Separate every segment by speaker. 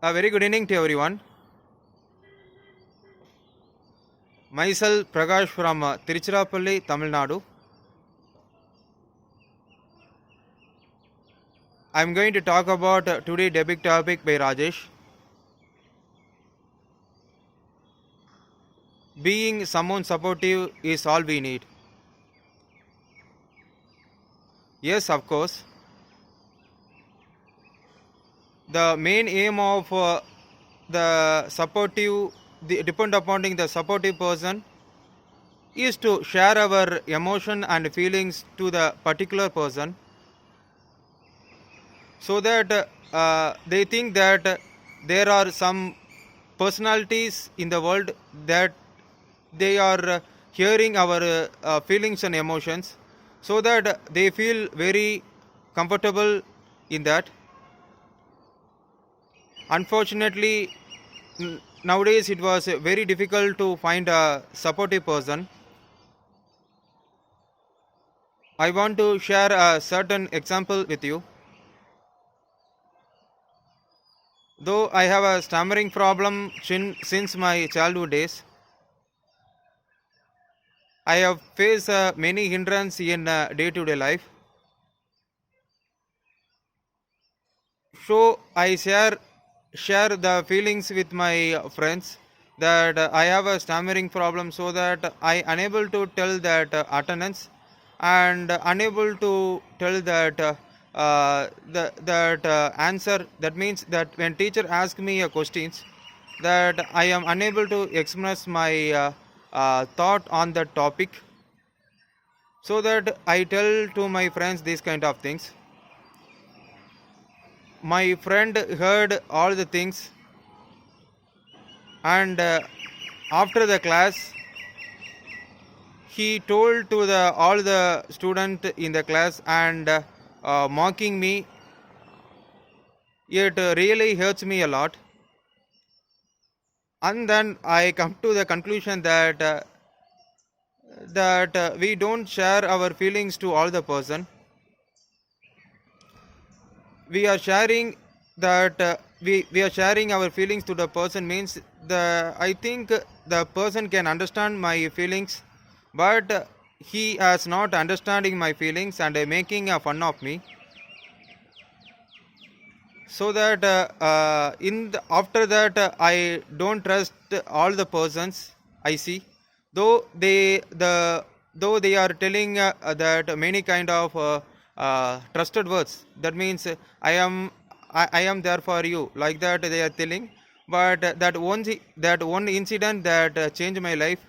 Speaker 1: A very good evening to everyone. Myself Prakash from Tiruchirappalli, Tamil Nadu. I am going to talk about today debate topic by Rajesh. Being someone supportive is all we need. Yes, of course. The main aim of the supportive, depend upon the supportive person, is to share our emotion and feelings to the particular person, so that they think that there are some personalities in the world that they are hearing our feelings and emotions, so that they feel very comfortable in that. Unfortunately, nowadays it was very difficult to find a supportive person. I want to share a certain example with you. Though I have a stammering problem since my childhood days, I have faced many hindrances in day-to-day life. So I share the feelings with my friends that I have a stammering problem, so that I unable to tell that attendance, and unable to tell that that answer. That means that when teacher ask me a questions, that I am unable to express my thought on the topic, so that I tell to my friends these kind of things. My friend heard all the things, and after the class he told to the all the student in the class, and mocking me. It really hurts me a lot, and then I come to the conclusion that we don't share our feelings to all the person. We are sharing that we are sharing our feelings to the person, means the I think the person can understand my feelings, but he has not understanding my feelings, and making a fun of me, so that after that I don't trust all the persons I see, though they are telling that many kind of trusted words. That means I am there for you, like that they are telling. But that one incident that changed my life,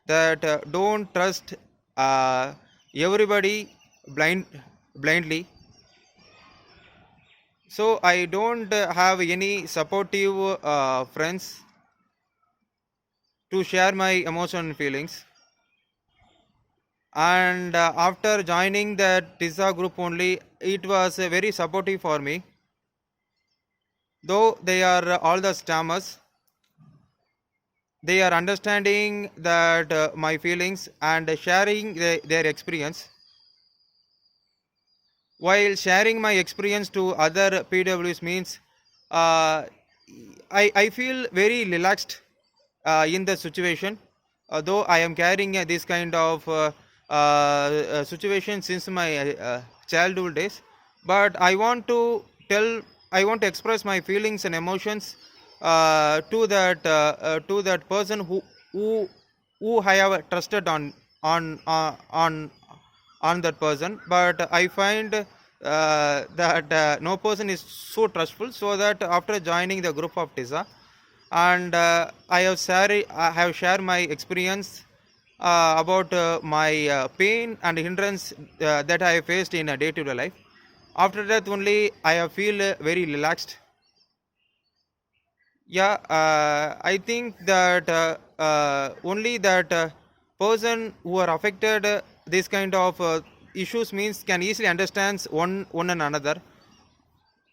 Speaker 1: that don't trust uh, everybody blindly. So I don't have any supportive friends to share my emotion and feelings. And after joining the TISA group only, it was very supportive for me. Though they are all the stammers, they are understanding that my feelings, and sharing their experience. While sharing my experience to other PWs means, uh, I feel very relaxed in the situation. Though I am carrying this kind of situation since my childhood days, but tell, I want to express my feelings and emotions to that person who who I have trusted on uh, on on that person. But I find that no person is so trustful, so that after joining the group of TISA, and I have shared my experience about my pain and hindrance that I faced in a day-to-day life. After that only I have feel very relaxed. Yeah, I think that only that person who are affected this kind of issues means can easily understands one and another.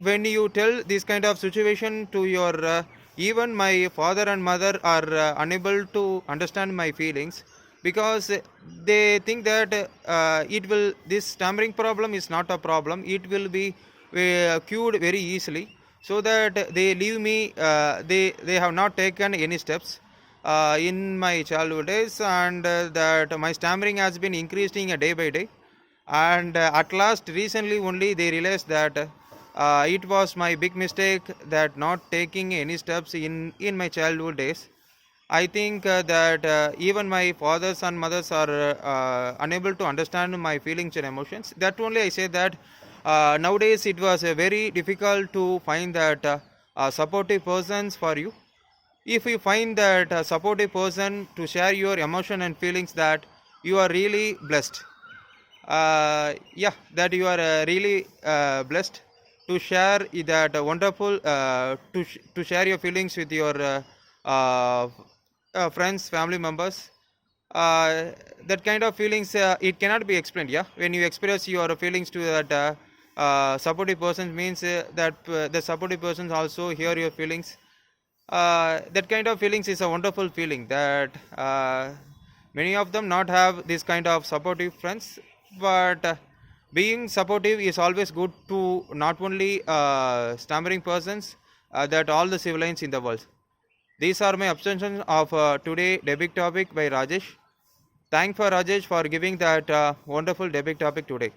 Speaker 1: When you tell this kind of situation to your even my father and mother are unable to understand my feelings, because they think that it will this stammering problem is not a problem, it will be cured very easily. so that they leave me. They have not taken any steps in my childhood days, and that my stammering has been increasing day by day. And at last, recently only, they realized that it was my big mistake that not taking any steps in my childhood days. I think that even my fathers and mothers are unable to understand my feelings and emotions. That only I say that nowadays it was very difficult to find that supportive persons for you. If you find that supportive person to share your emotion and feelings, that you are really blessed. Yeah, that you are really blessed to share that wonderful to share your feelings with your uh, friends, family members. That kind of feelings, it cannot be explained. Yeah, when you express your feelings to that supportive person, means that the supportive persons also hear your feelings. That kind of feelings is a wonderful feeling that many of them not have this kind of supportive friends, but being supportive is always good to not only stammering persons, that all the civilians in the world. These are my observations of today debate topic by Rajesh. Thank for Rajesh for giving that wonderful debate topic today.